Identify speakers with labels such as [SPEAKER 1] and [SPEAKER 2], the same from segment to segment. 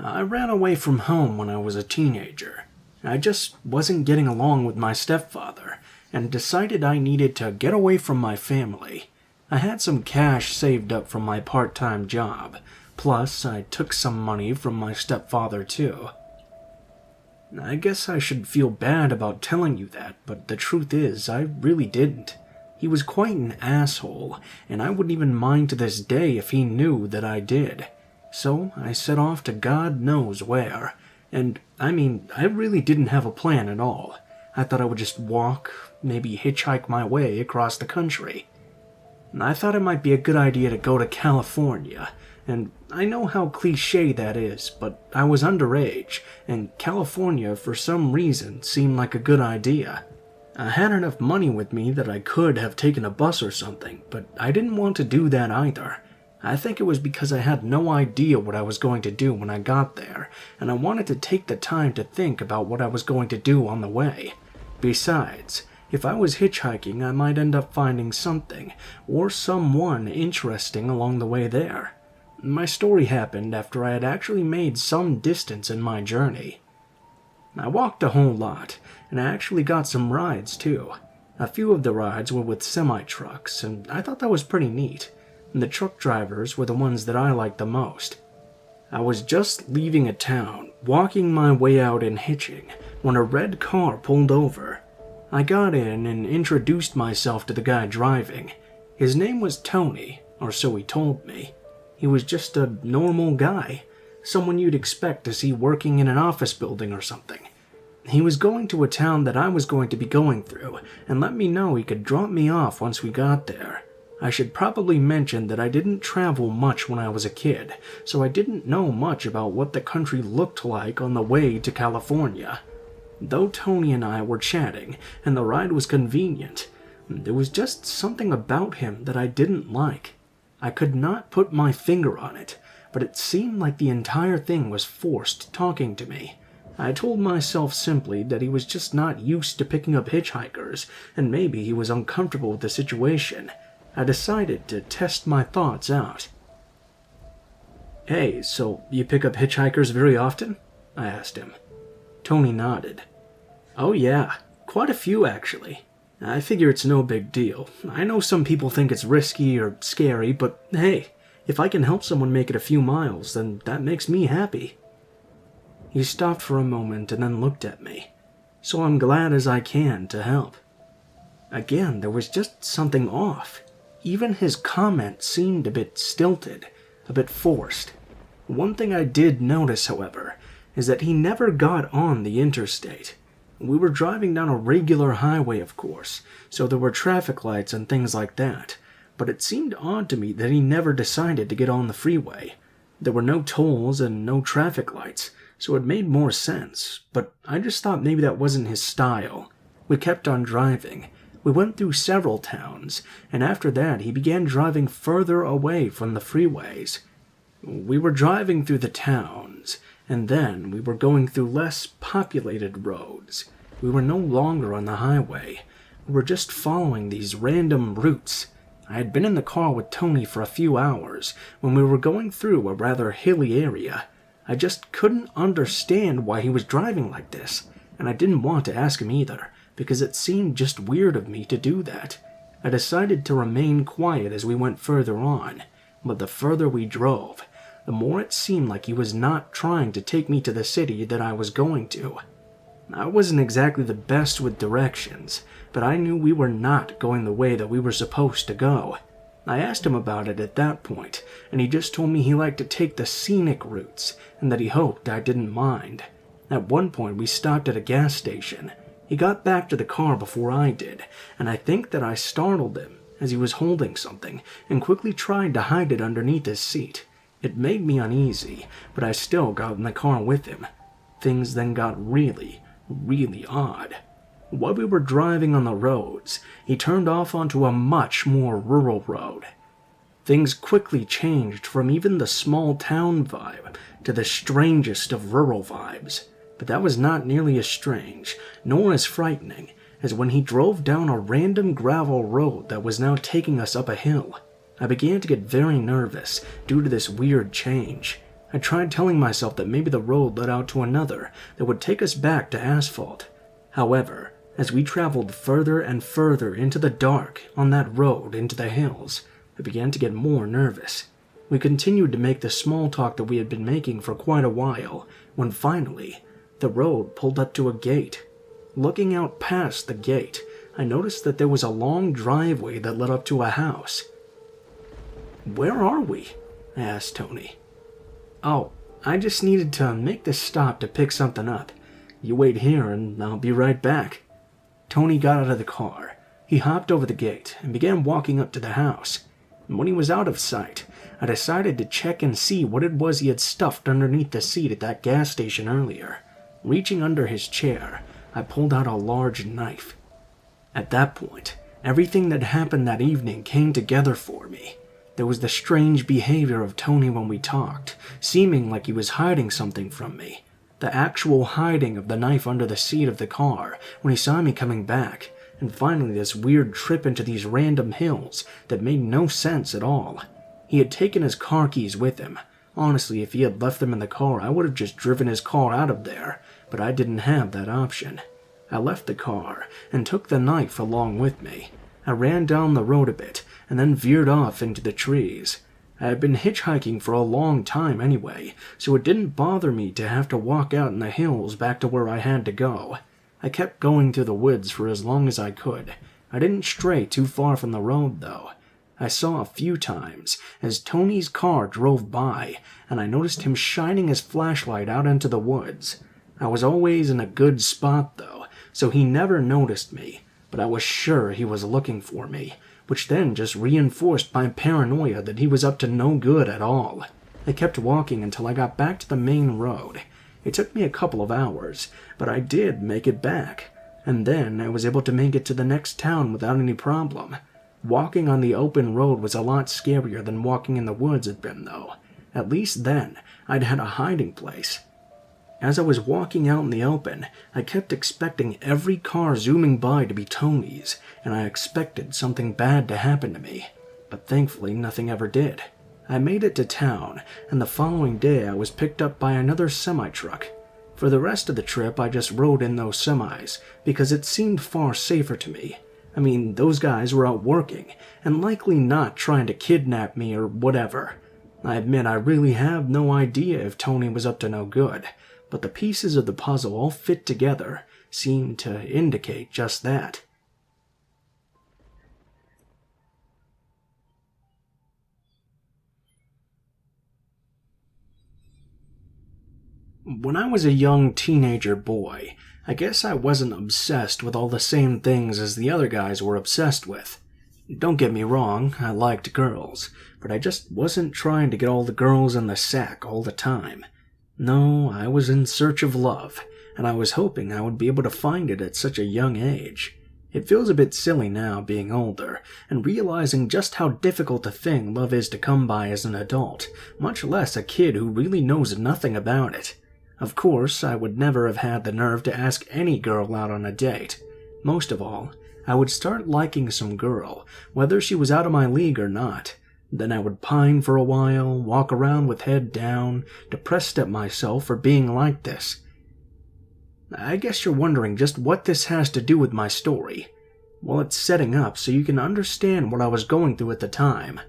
[SPEAKER 1] I ran away from home when I was a teenager. I just wasn't getting along with my stepfather and decided I needed to get away from my family. I had some cash saved up from my part-time job, plus I took some money from my stepfather too. I guess I should feel bad about telling you that, but the truth is, I really didn't. He was quite an asshole, and I wouldn't even mind to this day if he knew that I did. So I set off to God knows where, and I really didn't have a plan at all. I thought I would just walk, maybe hitchhike my way across the country. I thought it might be a good idea to go to California, and I know how cliché that is, but I was underage, and California for some reason seemed like a good idea. I had enough money with me that I could have taken a bus or something, but I didn't want to do that either. I think it was because I had no idea what I was going to do when I got there, and I wanted to take the time to think about what I was going to do on the way. Besides, if I was hitchhiking, I might end up finding something, or someone interesting along the way there. My story happened after I had actually made some distance in my journey. I walked a whole lot, and I actually got some rides too. A few of the rides were with semi-trucks, and I thought that was pretty neat. And the truck drivers were the ones that I liked the most. I was just leaving a town, walking my way out and hitching, when a red car pulled over. I got in and introduced myself to the guy driving. His name was Tony, or so he told me. He was just a normal guy, someone you'd expect to see working in an office building or something. He was going to a town that I was going to be going through, and let me know he could drop me off once we got there. I should probably mention that I didn't travel much when I was a kid, so I didn't know much about what the country looked like on the way to California. Though Tony and I were chatting, and the ride was convenient, there was just something about him that I didn't like. I could not put my finger on it, but it seemed like the entire thing was forced talking to me. I told myself simply that he was just not used to picking up hitchhikers, and maybe he was uncomfortable with the situation. I decided to test my thoughts out. "Hey, so you pick up hitchhikers very often?" I asked him. Tony nodded. "Oh yeah, quite a few actually. I figure it's no big deal. I know some people think it's risky or scary, but hey, if I can help someone make it a few miles, then that makes me happy." He stopped for a moment and then looked at me, so I'm glad as I can to help. Again, there was just something off. Even his comments seemed a bit stilted, a bit forced. One thing I did notice, however, is that he never got on the interstate. We were driving down a regular highway, of course, so there were traffic lights and things like that, but it seemed odd to me that he never decided to get on the freeway. There were no tolls and no traffic lights, so it made more sense, but I just thought maybe that wasn't his style. We kept on driving. We went through several towns, and after that he began driving further away from the freeways. We were driving through the towns, and then we were going through less populated roads. We were no longer on the highway. We were just following these random routes. I had been in the car with Tony for a few hours when we were going through a rather hilly area. I just couldn't understand why he was driving like this, and I didn't want to ask him either, because it seemed just weird of me to do that. I decided to remain quiet as we went further on, but the further we drove, the more it seemed like he was not trying to take me to the city that I was going to. I wasn't exactly the best with directions, but I knew we were not going the way that we were supposed to go. I asked him about it at that point, and he just told me he liked to take the scenic routes, and that he hoped I didn't mind. At one point we stopped at a gas station. He got back to the car before I did, and I think that I startled him as he was holding something and quickly tried to hide it underneath his seat. It made me uneasy, but I still got in the car with him. Things then got really odd. While we were driving on the roads, he turned off onto a much more rural road. Things quickly changed from even the small town vibe to the strangest of rural vibes. But that was not nearly as strange, nor as frightening, as when he drove down a random gravel road that was now taking us up a hill. I began to get very nervous due to this weird change. I tried telling myself that maybe the road led out to another that would take us back to asphalt. However, as we traveled further and further into the dark on that road into the hills, I began to get more nervous. We continued to make the small talk that we had been making for quite a while, when finally, the road pulled up to a gate. Looking out past the gate, I noticed that there was a long driveway that led up to a house. "Where are we?" I asked Tony. "Oh, I just needed to make this stop to pick something up. You wait here and I'll be right back." Tony got out of the car. He hopped over the gate and began walking up to the house. And when he was out of sight, I decided to check and see what it was he had stuffed underneath the seat at that gas station earlier. Reaching under his chair, I pulled out a large knife. At that point, everything that happened that evening came together for me. There was the strange behavior of Tony when we talked, seeming like he was hiding something from me. The actual hiding of the knife under the seat of the car when he saw me coming back, and finally this weird trip into these random hills that made no sense at all. He had taken his car keys with him. Honestly, if he had left them in the car, I would have just driven his car out of there, but I didn't have that option. I left the car and took the knife along with me. I ran down the road a bit and then veered off into the trees. I had been hitchhiking for a long time anyway, so it didn't bother me to have to walk out in the hills back to where I had to go. I kept going through the woods for as long as I could. I didn't stray too far from the road, though. I saw a few times as Tony's car drove by, and I noticed him shining his flashlight out into the woods. I was always in a good spot, though, so he never noticed me, but I was sure he was looking for me, which then just reinforced my paranoia that he was up to no good at all. I kept walking until I got back to the main road. It took me a couple of hours, but I did make it back, and then I was able to make it to the next town without any problem. Walking on the open road was a lot scarier than walking in the woods had been, though. At least then, I'd had a hiding place. As I was walking out in the open, I kept expecting every car zooming by to be Tony's, and I expected something bad to happen to me. But thankfully, nothing ever did. I made it to town, and the following day I was picked up by another semi-truck. For the rest of the trip, I just rode in those semis, because it seemed far safer to me. I mean, those guys were out working, and likely not trying to kidnap me or whatever. I admit I really have no idea if Tony was up to no good, but the pieces of the puzzle all fit together, seemed to indicate just that. When I was a young teenager boy, I guess I wasn't obsessed with all the same things as the other guys were obsessed with. Don't get me wrong, I liked girls, but I just wasn't trying to get all the girls in the sack all the time. No, I was in search of love, and I was hoping I would be able to find it at such a young age. It feels a bit silly now, being older, and realizing just how difficult a thing love is to come by as an adult, much less a kid who really knows nothing about it. Of course, I would never have had the nerve to ask any girl out on a date. Most of all, I would start liking some girl, whether she was out of my league or not. Then I would pine for a while, walk around with head down, depressed at myself for being like this. I guess you're wondering just what this has to do with my story. Well, it's setting up so you can understand what I was going through at the time.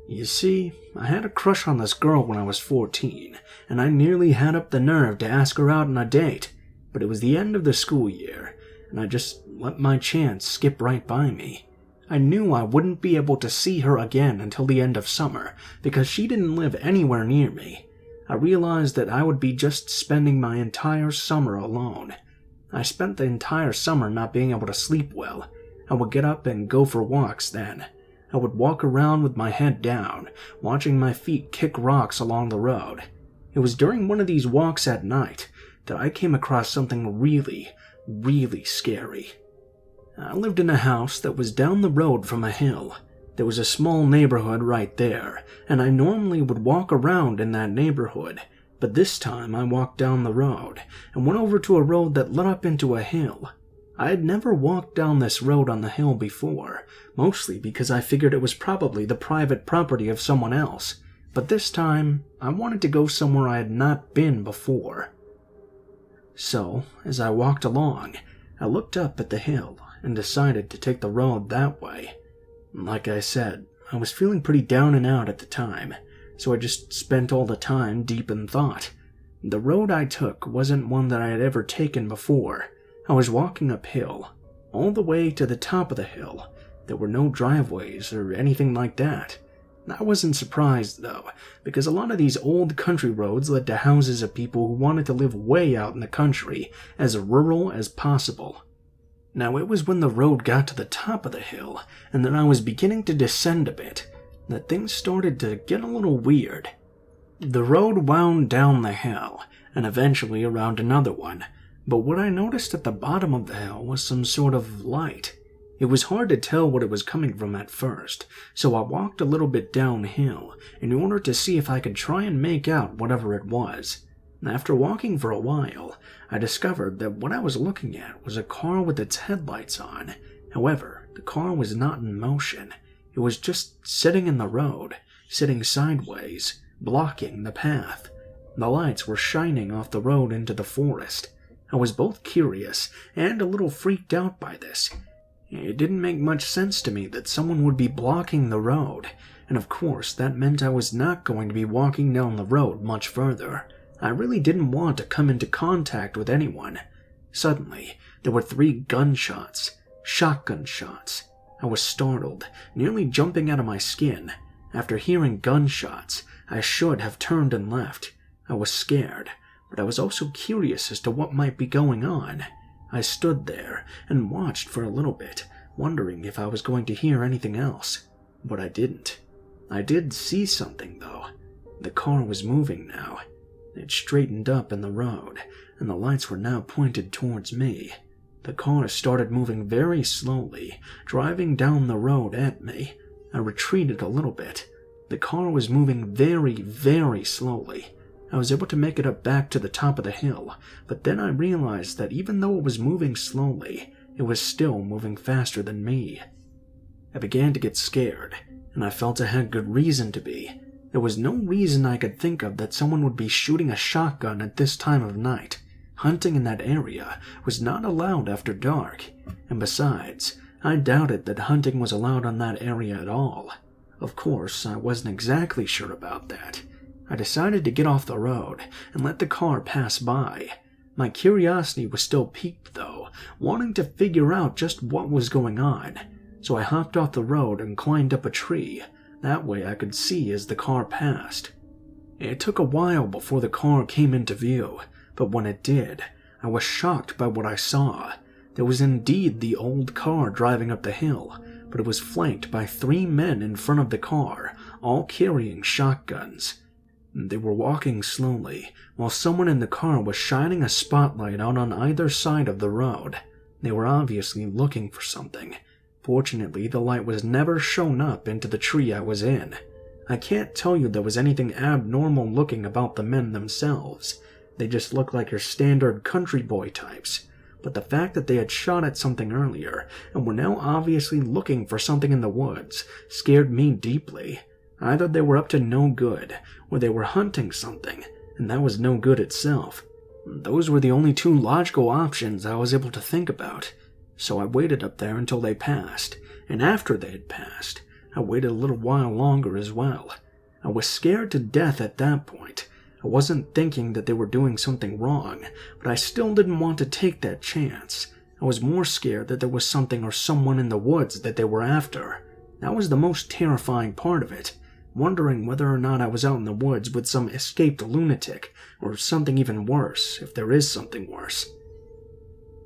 [SPEAKER 1] You see, I had a crush on this girl when I was 14, and I nearly had up the nerve to ask her out on a date, but it was the end of the school year, and I just let my chance skip right by me. I knew I wouldn't be able to see her again until the end of summer, because she didn't live anywhere near me. I realized that I would be just spending my entire summer alone. I spent the entire summer not being able to sleep well. I would get up and go for walks then. I would walk around with my head down, watching my feet kick rocks along the road. It was during one of these walks at night that I came across something really, really scary. I lived in a house that was down the road from a hill. There was a small neighborhood right there, and I normally would walk around in that neighborhood, but this time I walked down the road and went over to a road that led up into a hill. I had never walked down this road on the hill before, mostly because I figured it was probably the private property of someone else, but this time I wanted to go somewhere I had not been before. So, as I walked along, I looked up at the hill and decided to take the road that way. Like I said, I was feeling pretty down and out at the time, so I just spent all the time deep in thought. The road I took wasn't one that I had ever taken before. I was walking uphill, all the way to the top of the hill. There were no driveways or anything like that. I wasn't surprised, though, because a lot of these old country roads led to houses of people who wanted to live way out in the country, as rural as possible. Now, it was when the road got to the top of the hill, and then I was beginning to descend a bit, that things started to get a little weird. The road wound down the hill, and eventually around another one, but what I noticed at the bottom of the hill was some sort of light. It was hard to tell what it was coming from at first, so I walked a little bit downhill in order to see if I could try and make out whatever it was. After walking for a while, I discovered that what I was looking at was a car with its headlights on. However, the car was not in motion. It was just sitting in the road, sitting sideways, blocking the path. The lights were shining off the road into the forest. I was both curious and a little freaked out by this. It didn't make much sense to me that someone would be blocking the road, and of course that meant I was not going to be walking down the road much further. I really didn't want to come into contact with anyone. Suddenly, there were 3 gunshots, shotgun shots. I was startled, nearly jumping out of my skin. After hearing gunshots, I should have turned and left. I was scared, but I was also curious as to what might be going on. I stood there and watched for a little bit, wondering if I was going to hear anything else, but I didn't. I did see something, though. The car was moving now. It straightened up in the road, and the lights were now pointed towards me. The car started moving very slowly, driving down the road at me. I retreated a little bit. The car was moving very, very slowly. I was able to make it up back to the top of the hill, but then I realized that even though it was moving slowly, it was still moving faster than me. I began to get scared, and I felt I had good reason to be. There was no reason I could think of that someone would be shooting a shotgun at this time of night. Hunting in that area was not allowed after dark, and besides, I doubted that hunting was allowed on that area at all. Of course, I wasn't exactly sure about that. I decided to get off the road and let the car pass by. My curiosity was still piqued, though, wanting to figure out just what was going on. So I hopped off the road and climbed up a tree. That way I could see as the car passed. It took a while before the car came into view, but when it did, I was shocked by what I saw. There was indeed the old car driving up the hill, but it was flanked by 3 men in front of the car, all carrying shotguns. They were walking slowly, while someone in the car was shining a spotlight out on either side of the road. They were obviously looking for something. Fortunately, the light was never shown up into the tree I was in. I can't tell you there was anything abnormal looking about the men themselves. They just looked like your standard country boy types. But the fact that they had shot at something earlier, and were now obviously looking for something in the woods, scared me deeply. Either they were up to no good, or they were hunting something, and that was no good itself. Those were the only 2 logical options I was able to think about. So I waited up there until they passed, and after they had passed, I waited a little while longer as well. I was scared to death at that point. I wasn't thinking that they were doing something wrong, but I still didn't want to take that chance. I was more scared that there was something or someone in the woods that they were after. That was the most terrifying part of it. Wondering whether or not I was out in the woods with some escaped lunatic, or something even worse, if there is something worse.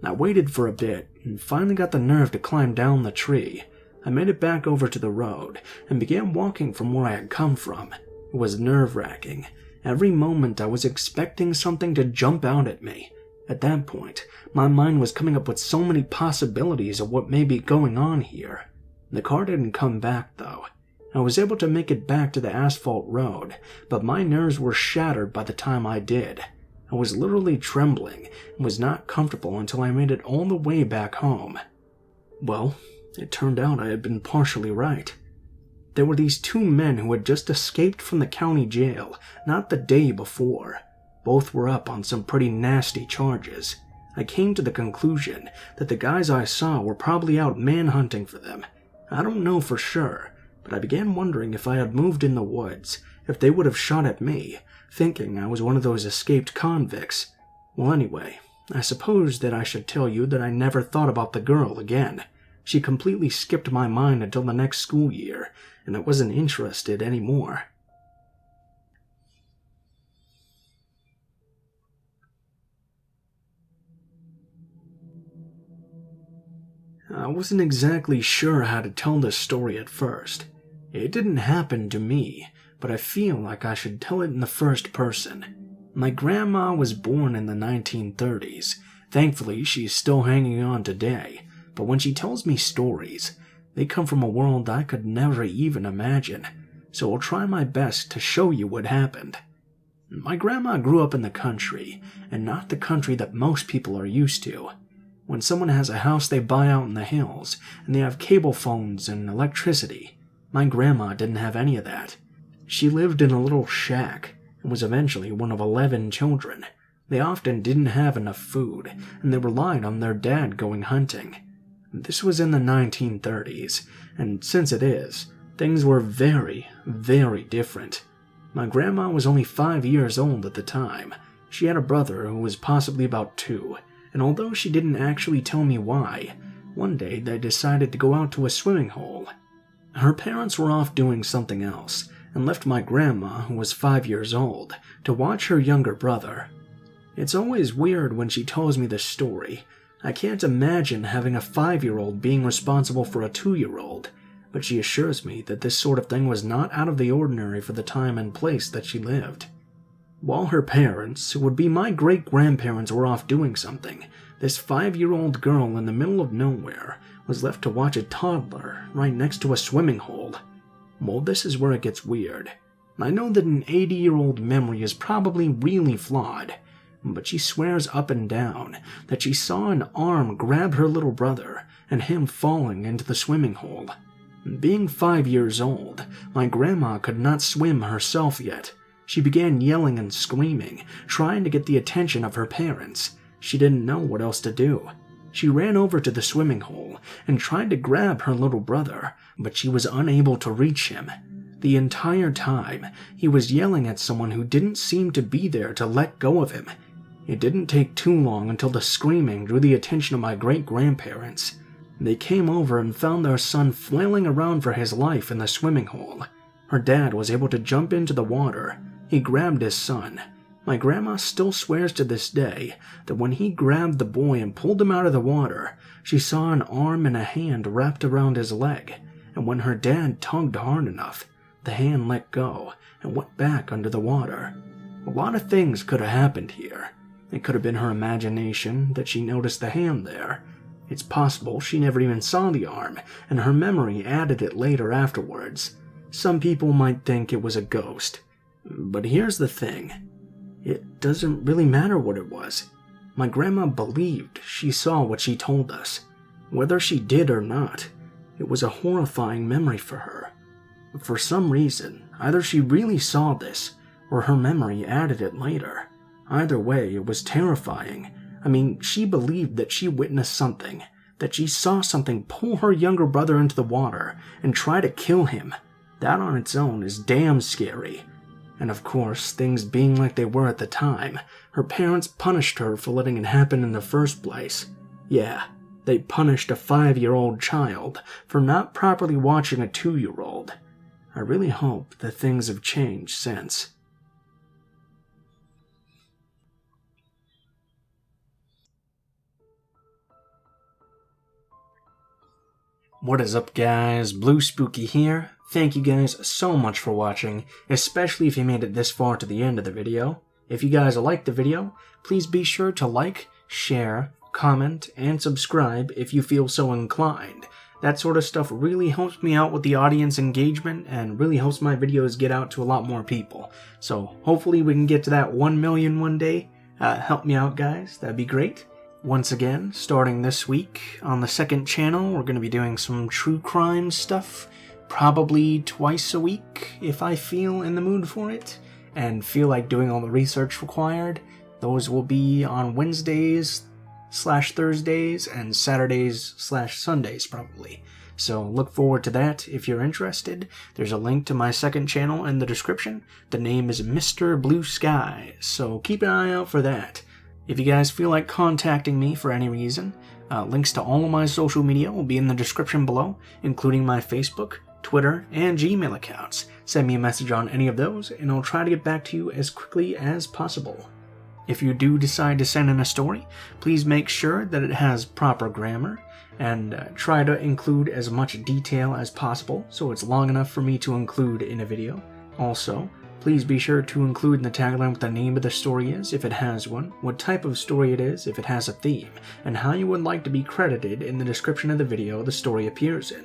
[SPEAKER 1] I waited for a bit, and finally got the nerve to climb down the tree. I made it back over to the road, and began walking from where I had come from. It was nerve-wracking. Every moment I was expecting something to jump out at me. At that point, my mind was coming up with so many possibilities of what may be going on here. The car didn't come back, though. I was able to make it back to the asphalt road, but my nerves were shattered by the time I did. I was literally trembling and was not comfortable until I made it all the way back home. Well, it turned out I had been partially right. There were these two men who had just escaped from the county jail not the day before. Both were up on some pretty nasty charges. I came to the conclusion that the guys I saw were probably out manhunting for them. I don't know for sure, but I began wondering if I had moved in the woods, if they would have shot at me, thinking I was one of those escaped convicts. Well, anyway, I suppose that I should tell you that I never thought about the girl again. She completely skipped my mind until the next school year, and I wasn't interested anymore. I wasn't exactly sure how to tell this story at first. It didn't happen to me, but I feel like I should tell it in the first person. My grandma was born in the 1930s. Thankfully, she's still hanging on today, but when she tells me stories, they come from a world I could never even imagine, so I'll try my best to show you what happened. My grandma grew up in the country, and not the country that most people are used to. When someone has a house they buy out in the hills, and they have cable phones and electricity, my grandma didn't have any of that. She lived in a little shack, and was eventually one of 11 children. They often didn't have enough food, and they relied on their dad going hunting. This was in the 1930s, and since it is, things were very, very different. My grandma was only 5 years old at the time. She had a brother who was possibly about 2, and although she didn't actually tell me why, one day they decided to go out to a swimming hole. Her parents were off doing something else, and left my grandma, who was 5 years old, to watch her younger brother. It's always weird when she tells me this story. I can't imagine having a 5-year-old being responsible for a 2-year-old, but she assures me that this sort of thing was not out of the ordinary for the time and place that she lived. While her parents, who would be my great-grandparents, were off doing something, this 5-year-old girl in the middle of nowhere was left to watch a toddler right next to a swimming hole. Well, this is where it gets weird. I know that an 80-year-old memory is probably really flawed, but she swears up and down that she saw an arm grab her little brother and him falling into the swimming hole. Being 5 years old, my grandma could not swim herself yet. She began yelling and screaming, trying to get the attention of her parents. She didn't know what else to do. She ran over to the swimming hole and tried to grab her little brother, but she was unable to reach him. The entire time, he was yelling at someone who didn't seem to be there to let go of him. It didn't take too long until the screaming drew the attention of my great-grandparents. They came over and found their son flailing around for his life in the swimming hole. Her dad was able to jump into the water. He grabbed his son. My grandma still swears to this day that when he grabbed the boy and pulled him out of the water, she saw an arm and a hand wrapped around his leg, and when her dad tugged hard enough, the hand let go and went back under the water. A lot of things could have happened here. It could have been her imagination that she noticed the hand there. It's possible she never even saw the arm, and her memory added it later afterwards. Some people might think it was a ghost. But here's the thing. It doesn't really matter what it was. My grandma believed she saw what she told us. Whether she did or not, it was a horrifying memory for her. For some reason, either she really saw this, or her memory added it later. Either way, it was terrifying. I mean, she believed that she witnessed something, that she saw something pull her younger brother into the water and try to kill him. That on its own is damn scary. And of course, things being like they were at the time, her parents punished her for letting it happen in the first place. Yeah, they punished a 5-year-old child for not properly watching a 2-year-old. I really hope that things have changed since. What is up, guys? Blue Spooky here. Thank you guys so much for watching, especially if you made it this far to the end of the video. If you guys liked the video, please be sure to like, share, comment, and subscribe if you feel so inclined. That sort of stuff really helps me out with the audience engagement and really helps my videos get out to a lot more people. So hopefully we can get to that 1 million one day. Help me out, guys. That'd be great. Once again, starting this week on the second channel, we're going to be doing some true crime stuff. probably twice a week if I feel in the mood for it and feel like doing all the research required. Those will be on Wednesdays/Thursdays and Saturdays/Sundays probably. So look forward to that if you're interested. There's a link to my second channel in the description. The name is Mr. Blue Sky, so keep an eye out for that. If you guys feel like contacting me for any reason, links to all of my social media will be in the description below, including my Facebook, Twitter, and Gmail accounts. Send me a message on any of those, and I'll try to get back to you as quickly as possible. If you do decide to send in a story, please make sure that it has proper grammar, and try to include as much detail as possible so it's long enough for me to include in a video. Also, please be sure to include in the tagline what the name of the story is, if it has one, what type of story it is, if it has a theme, and how you would like to be credited in the description of the video the story appears in.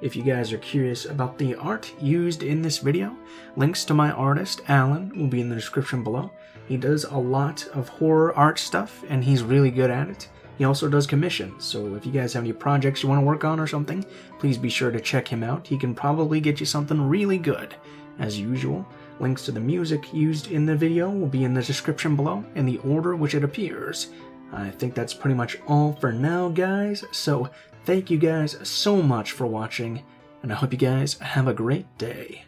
[SPEAKER 1] If you guys are curious about the art used in this video, links to my artist, Alan, will be in the description below. He does a lot of horror art stuff, and he's really good at it. He also does commissions, so if you guys have any projects you want to work on or something, please be sure to check him out. He can probably get you something really good. As usual, links to the music used in the video will be in the description below in the order which it appears. I think that's pretty much all for now, guys, so thank you guys so much for watching, and I hope you guys have a great day.